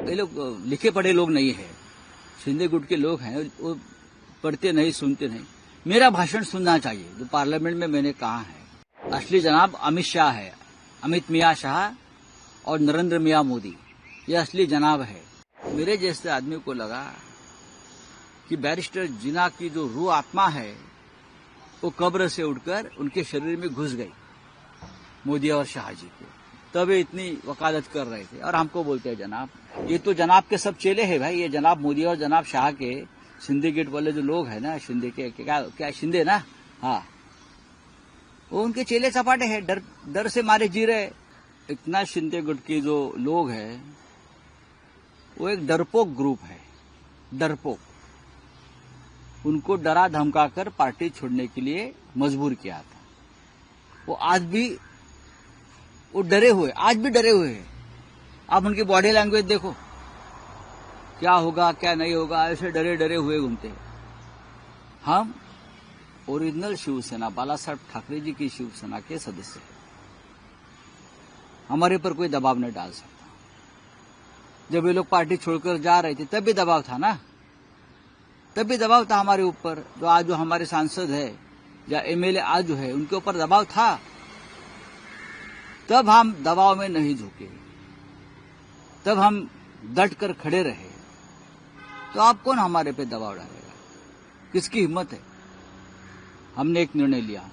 ये लोग लिखे पढ़े लोग नहीं है, शिंदे गुट के लोग हैं, वो पढ़ते नहीं सुनते नहीं। मेरा भाषण सुनना चाहिए जो पार्लियामेंट में मैंने कहा है। असली जनाब अमित शाह है, अमित मियाँ शाह और नरेंद्र मियाँ मोदी, ये असली जनाब है। मेरे जैसे आदमी को लगा कि बैरिस्टर जिन्ना की जो रूह आत्मा है वो कब्र से उठकर उनके शरीर में घुस गई, मोदी और शाह जी को, तब इतनी वकालत कर रहे थे। और हमको बोलते हैं जनाब, ये तो जनाब के सब चेले हैं भाई, ये जनाब मोदी और जनाब शाह के शिंदे गेट वाले जो लोग हैं ना, शिंदे के क्या शिंदे ना, हाँ, वो उनके चेले चपाटे हैं, डर से मारे जी रहे। इतना शिंदे गुट के जो लोग हैं वो एक डरपोक ग्रुप है, डरपोक। उनको डरा धमकाकर पार्टी छोड़ने के लिए मजबूर किया था। वो आज भी वो डरे हुए, आज भी डरे हुए हैं। आप उनकी बॉडी लैंग्वेज देखो, क्या होगा क्या नहीं होगा, ऐसे डरे डरे हुए घूमते हैं। हम ओरिजिनल शिवसेना, बाला साहब ठाकरे जी की शिवसेना के सदस्य हैं, हमारे पर कोई दबाव नहीं डाल सकता। जब ये लोग पार्टी छोड़कर जा रहे थे तब भी दबाव था ना, तब भी दबाव था हमारे ऊपर। जो आज जो हमारे सांसद है या एमएलए आज जो है उनके ऊपर दबाव था, तब हम दबाव में नहीं झुके, तब हम डट कर खड़े रहे। तो आप कौन हमारे पे दबाव डालेगा, किसकी हिम्मत है। हमने एक निर्णय लिया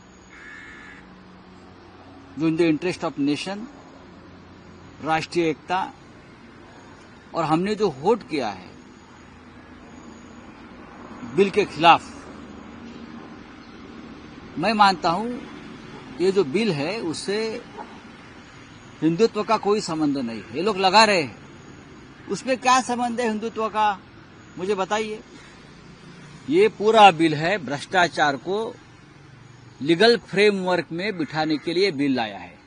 जो in the interest of nation, राष्ट्रीय एकता, और हमने जो वोट किया है बिल के खिलाफ, मैं मानता हूं ये जो बिल है उससे हिंदुत्व का कोई संबंध नहीं है। ये लोग लगा रहे हैं, उसमें क्या संबंध है हिंदुत्व का, मुझे बताइए। ये पूरा बिल है भ्रष्टाचार को लीगल फ्रेमवर्क में बिठाने के लिए बिल लाया है।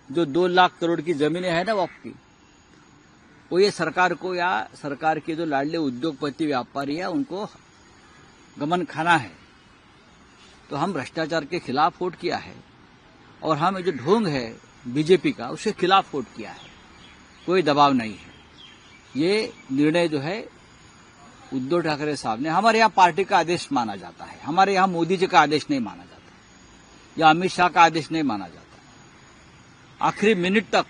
जो 2 लाख करोड़ की जमीनें हैं ना वक्फ की, वो ये सरकार को या सरकार के जो लाडले उद्योगपति व्यापारी है उनको गमन खाना है। तो हम भ्रष्टाचार के खिलाफ वोट किया है, और हम जो ढोंग है बीजेपी का उसके खिलाफ वोट किया है। कोई दबाव नहीं है। ये निर्णय जो है उद्धव ठाकरे साहब ने, हमारे यहाँ पार्टी का आदेश माना जाता है, हमारे यहाँ मोदी जी का आदेश नहीं माना जाता या अमित शाह का आदेश नहीं माना जाता। आखिरी मिनट तक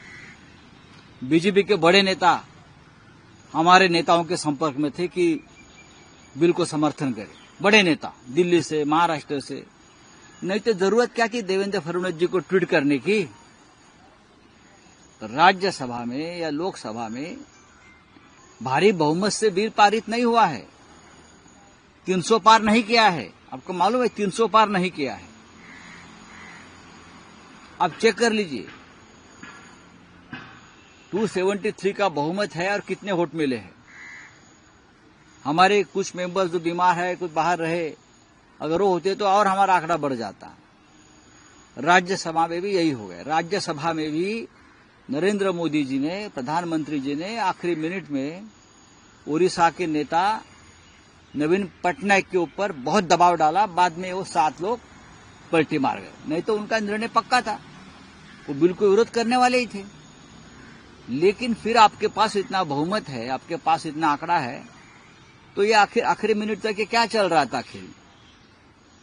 बीजेपी के बड़े नेता हमारे नेताओं के संपर्क में थे कि बिल को समर्थन करें, बड़े नेता दिल्ली से, महाराष्ट्र से। नहीं तो जरूरत क्या थी देवेंद्र फडणवीस जी को ट्वीट करने की। राज्यसभा में या लोकसभा में भारी बहुमत से बिल पारित नहीं हुआ है, 300 पार नहीं किया है। आपको मालूम है 300 पार नहीं किया है। आप चेक कर लीजिए, 273 का बहुमत है और कितने वोट मिले हैं। हमारे कुछ मेंबर्स जो बीमार है, कुछ बाहर रहे, अगर वो होते तो और हमारा आंकड़ा बढ़ जाता। राज्यसभा में भी यही हो गया। राज्यसभा में भी नरेंद्र मोदी जी ने, प्रधानमंत्री जी ने आखिरी मिनट में ओडिशा के नेता नवीन पटनायक के ऊपर बहुत दबाव डाला। बाद में वो 7 लोग पलटी मार गए, नहीं तो उनका निर्णय पक्का था, वो बिल को विरोध करने वाले ही थे। लेकिन फिर आपके पास इतना बहुमत है, आपके पास इतना आंकड़ा है, तो ये आखिरी मिनट तक ये क्या चल रहा था खेल।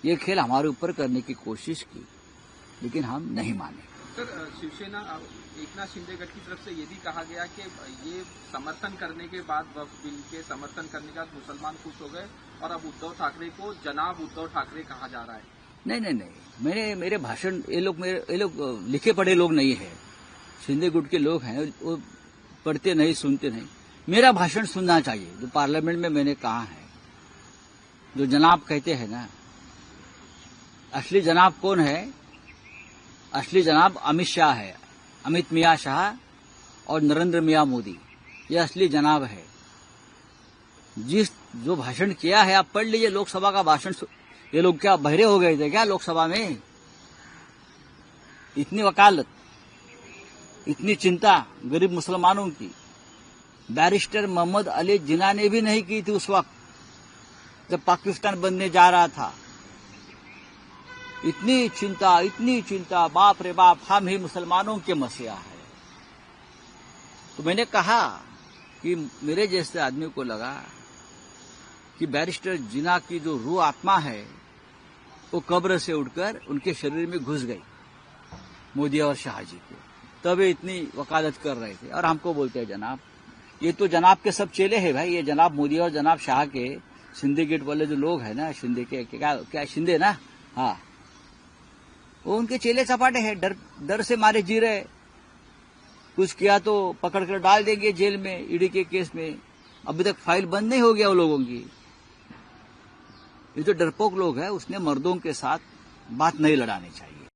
ये खेल हमारे ऊपर करने की कोशिश की, लेकिन हम नहीं माने। सर, शिवसेना एकनाथ शिंदे गट की तरफ से ये भी कहा गया कि ये समर्थन करने के बाद, वक्फ बिल के समर्थन करने के बाद मुसलमान खुश हो गए और अब उद्धव ठाकरे को जनाब उद्धव ठाकरे कहा जा रहा है। नहीं, मेरे भाषण, ये लोग लिखे पढ़े लोग नहीं है, शिंदे गुट के लोग हैं, वो पढ़ते नहीं सुनते नहीं। मेरा भाषण सुनना चाहिए जो पार्लियामेंट में मैंने कहा है। जो जनाब कहते हैं ना, असली जनाब कौन है? असली जनाब अमित शाह है, अमित मियाँ शाह और नरेंद्र मियाँ मोदी, ये असली जनाब है। जो भाषण किया है आप पढ़ लीजिए, लोकसभा का भाषण। ये लोग क्या बहरे हो गए थे क्या लोकसभा में? इतनी वकालत, इतनी चिंता गरीब मुसलमानों की बैरिस्टर मोहम्मद अली जिन्ना ने भी नहीं की थी उस वक्त जब पाकिस्तान बनने जा रहा था। इतनी चिंता, बाप रे बाप, हम ही मुसलमानों के मसीहा है। तो मैंने कहा कि मेरे जैसे आदमी को लगा कि बैरिस्टर जिन्ना की जो रूह आत्मा है वो कब्र से उठकर उनके शरीर में घुस गई, मोदी और शाह जी के। तब ये इतनी वकालत कर रहे थे और हमको बोलते हैं जनाब, ये तो जनाब के सब चेले हैं भाई, ये जनाब मोदी और जनाब शाह के शिंदे गेट वाले जो लोग हैं ना, शिंदे के क्या शिंदे ना, हाँ, वो उनके चेले चपाटे हैं, डर से मारे जी रहे। कुछ किया तो पकड़ कर डाल देंगे जेल में, ईडी के केस में। अभी तक फाइल बंद नहीं हो गया वो लोगों की। ये तो डरपोक लोग हैं, उसने मर्दों के साथ बात नहीं लड़ानी चाहिए।